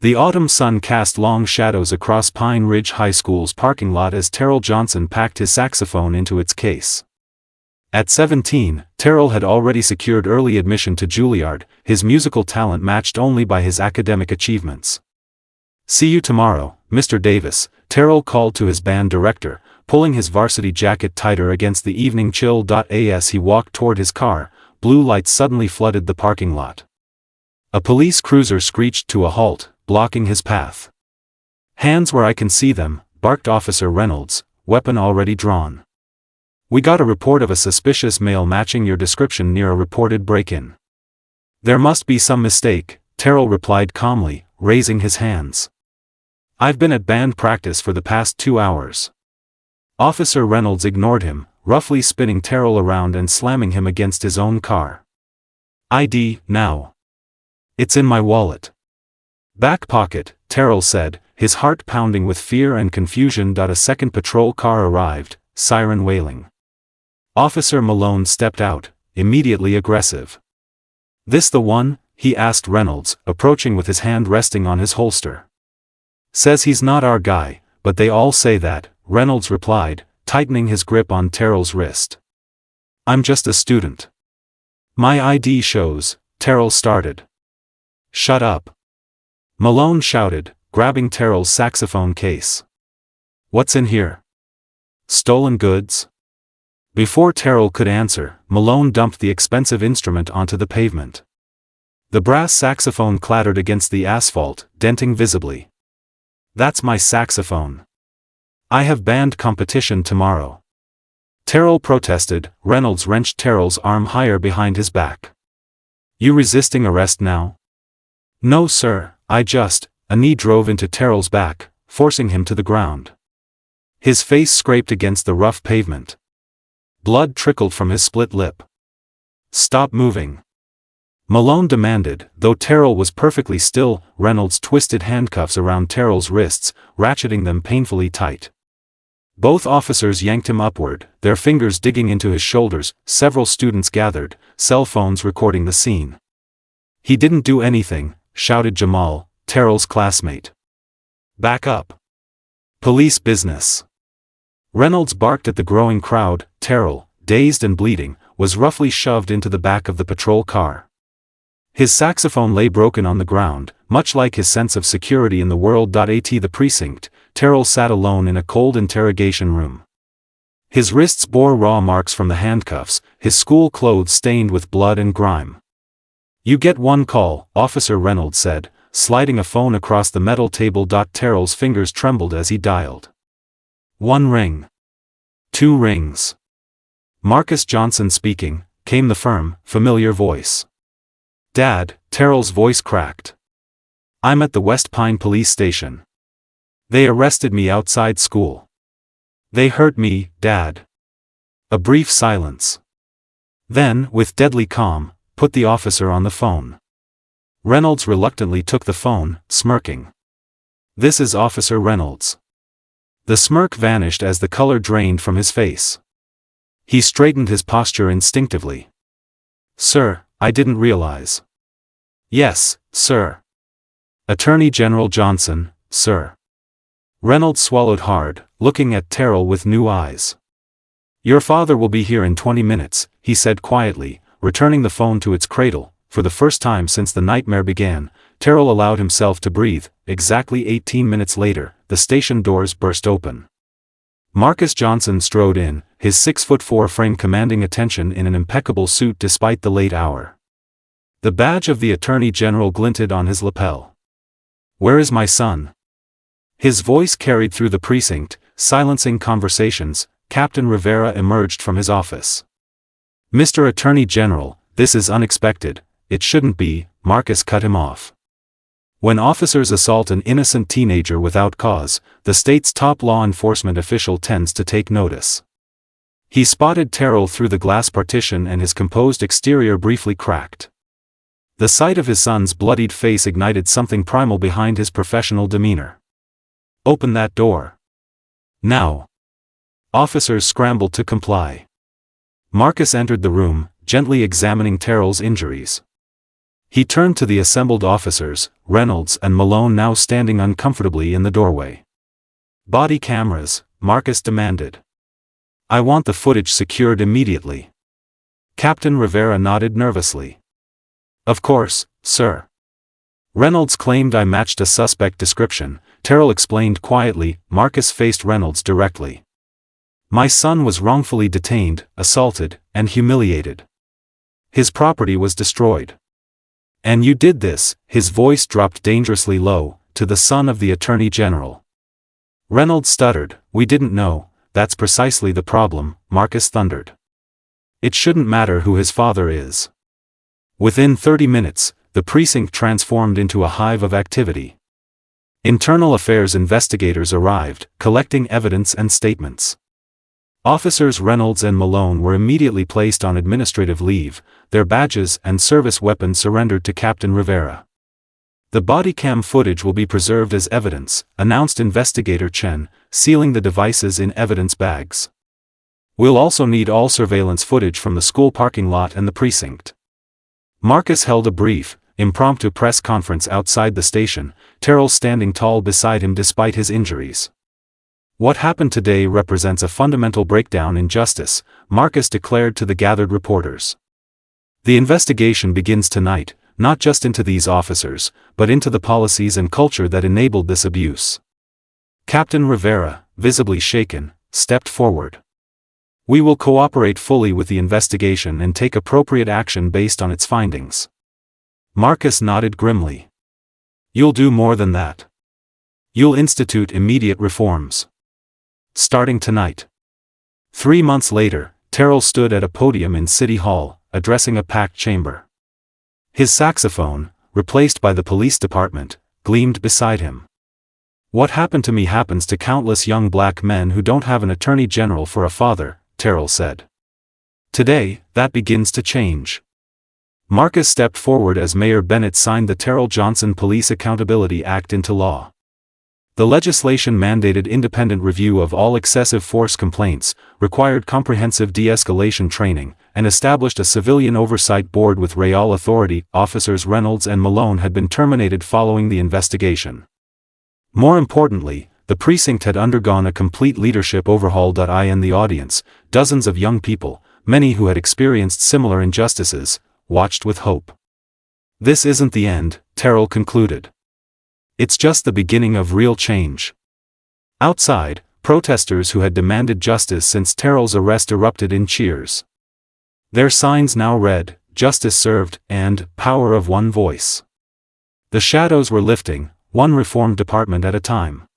The autumn sun cast long shadows across Pine Ridge High School's parking lot as Terrell Johnson packed his saxophone into its case. At 17, Terrell had already secured early admission to Juilliard, his musical talent matched only by his academic achievements. "See you tomorrow, Mr. Davis," Terrell called to his band director, pulling his varsity jacket tighter against the evening chill. As he walked toward his car, blue lights suddenly flooded the parking lot. A police cruiser screeched to a halt, blocking his path. "Hands where I can see them," barked Officer Reynolds, weapon already drawn. "We got a report of a suspicious male matching your description near a reported break-in." "There must be some mistake," Terrell replied calmly, raising his hands. "I've been at band practice for the past 2 hours." Officer Reynolds ignored him, roughly spinning Terrell around and slamming him against his own car. "ID, now." "It's in my wallet." "Back pocket," Terrell said, his heart pounding with fear and confusion. A second patrol car arrived, siren wailing. Officer Malone stepped out, immediately aggressive. "This the one?" he asked Reynolds, approaching with his hand resting on his holster. "Says he's not our guy, but they all say that," Reynolds replied, tightening his grip on Terrell's wrist. "I'm just a student." "My ID shows," Terrell started. "Shut up," Malone shouted, grabbing Terrell's saxophone case. "What's in here? Stolen goods?" Before Terrell could answer, Malone dumped the expensive instrument onto the pavement. The brass saxophone clattered against the asphalt, denting visibly. "That's my saxophone. I have band competition tomorrow." Terrell protested. Reynolds wrenched Terrell's arm higher behind his back. "You resisting arrest now?" "No sir, a knee drove into Terrell's back, forcing him to the ground. His face scraped against the rough pavement. Blood trickled from his split lip. "Stop moving," Malone demanded. Though Terrell was perfectly still, Reynolds twisted handcuffs around Terrell's wrists, ratcheting them painfully tight. Both officers yanked him upward, their fingers digging into his shoulders. Several students gathered, cell phones recording the scene. "He didn't do anything," shouted Jamal, Terrell's classmate. "Back up. Police business." Reynolds barked at the growing crowd. Terrell, dazed and bleeding, was roughly shoved into the back of the patrol car. His saxophone lay broken on the ground, much like his sense of security in the world. At the precinct, Terrell sat alone in a cold interrogation room. His wrists bore raw marks from the handcuffs, his school clothes stained with blood and grime. "You get one call," Officer Reynolds said, sliding a phone across the metal table. Terrell's fingers trembled as he dialed. "1 ring. 2 rings. Marcus Johnson speaking," came the firm, familiar voice. "Dad," Terrell's voice cracked. "I'm at the West Pine police station. They arrested me outside school. They hurt me, Dad." A brief silence. Then, with deadly calm, put the officer on the phone. Reynolds reluctantly took the phone, smirking. "This is Officer Reynolds." The smirk vanished as the color drained from his face. He straightened his posture instinctively. "Sir, I didn't realize." "Yes, sir." "Attorney General Johnson, sir." Reynolds swallowed hard, looking at Terrell with new eyes. "Your father will be here in 20 minutes, he said quietly, returning the phone to its cradle. For the first time since the nightmare began, Terrell allowed himself to breathe. Exactly 18 minutes later, the station doors burst open. Marcus Johnson strode in, his 6'4" frame commanding attention in an impeccable suit despite the late hour. The badge of the Attorney General glinted on his lapel. "Where is my son?" His voice carried through the precinct, silencing conversations. Captain Rivera emerged from his office. "Mr. Attorney General, this is unexpected." "It shouldn't be," Marcus cut him off. When officers assault an innocent teenager without cause, the state's top law enforcement official tends to take notice. He spotted Terrell through the glass partition and his composed exterior briefly cracked. The sight of his son's bloodied face ignited something primal behind his professional demeanor. "Open that door. Now." Officers scrambled to comply. Marcus entered the room, gently examining Terrell's injuries. He turned to the assembled officers, Reynolds and Malone now standing uncomfortably in the doorway. "Body cameras," Marcus demanded. "I want the footage secured immediately." Captain Rivera nodded nervously. "Of course, sir." Reynolds claimed I matched a suspect description. Terrell explained quietly. Marcus faced Reynolds directly. "My son was wrongfully detained, assaulted, and humiliated. His property was destroyed. And you did this," his voice dropped dangerously low, "to the son of the Attorney General." Reynolds stuttered. "We didn't know." "That's precisely the problem," Marcus thundered. "It shouldn't matter who his father is." Within 30 minutes, the precinct transformed into a hive of activity. Internal affairs investigators arrived, collecting evidence and statements. Officers Reynolds and Malone were immediately placed on administrative leave, their badges and service weapons surrendered to Captain Rivera. "The body cam footage will be preserved as evidence," announced Investigator Chen, sealing the devices in evidence bags. "We'll also need all surveillance footage from the school parking lot and the precinct." Marcus held a brief, impromptu press conference outside the station, Terrell standing tall beside him despite his injuries. "What happened today represents a fundamental breakdown in justice," Marcus declared to the gathered reporters. "The investigation begins tonight, not just into these officers, but into the policies and culture that enabled this abuse." Captain Rivera, visibly shaken, stepped forward. "We will cooperate fully with the investigation and take appropriate action based on its findings." Marcus nodded grimly. "You'll do more than that. You'll institute immediate reforms. Starting tonight." 3 months later, Terrell stood at a podium in City Hall, addressing a packed chamber. His saxophone, replaced by the police department, gleamed beside him. "What happened to me happens to countless young black men who don't have an attorney general for a father," Terrell said. "Today, that begins to change." Marcus stepped forward as Mayor Bennett signed the Terrell Johnson Police Accountability Act into law. The legislation mandated independent review of all excessive force complaints, required comprehensive de-escalation training, and established a civilian oversight board with real authority. Officers Reynolds and Malone had been terminated following the investigation. More importantly, the precinct had undergone a complete leadership overhaul. In the audience, dozens of young people, many who had experienced similar injustices, watched with hope. "This isn't the end," Terrell concluded. "It's just the beginning of real change." Outside, protesters who had demanded justice since Terrell's arrest erupted in cheers. Their signs now read, "Justice served," and "Power of one voice." The shadows were lifting, one reform department at a time.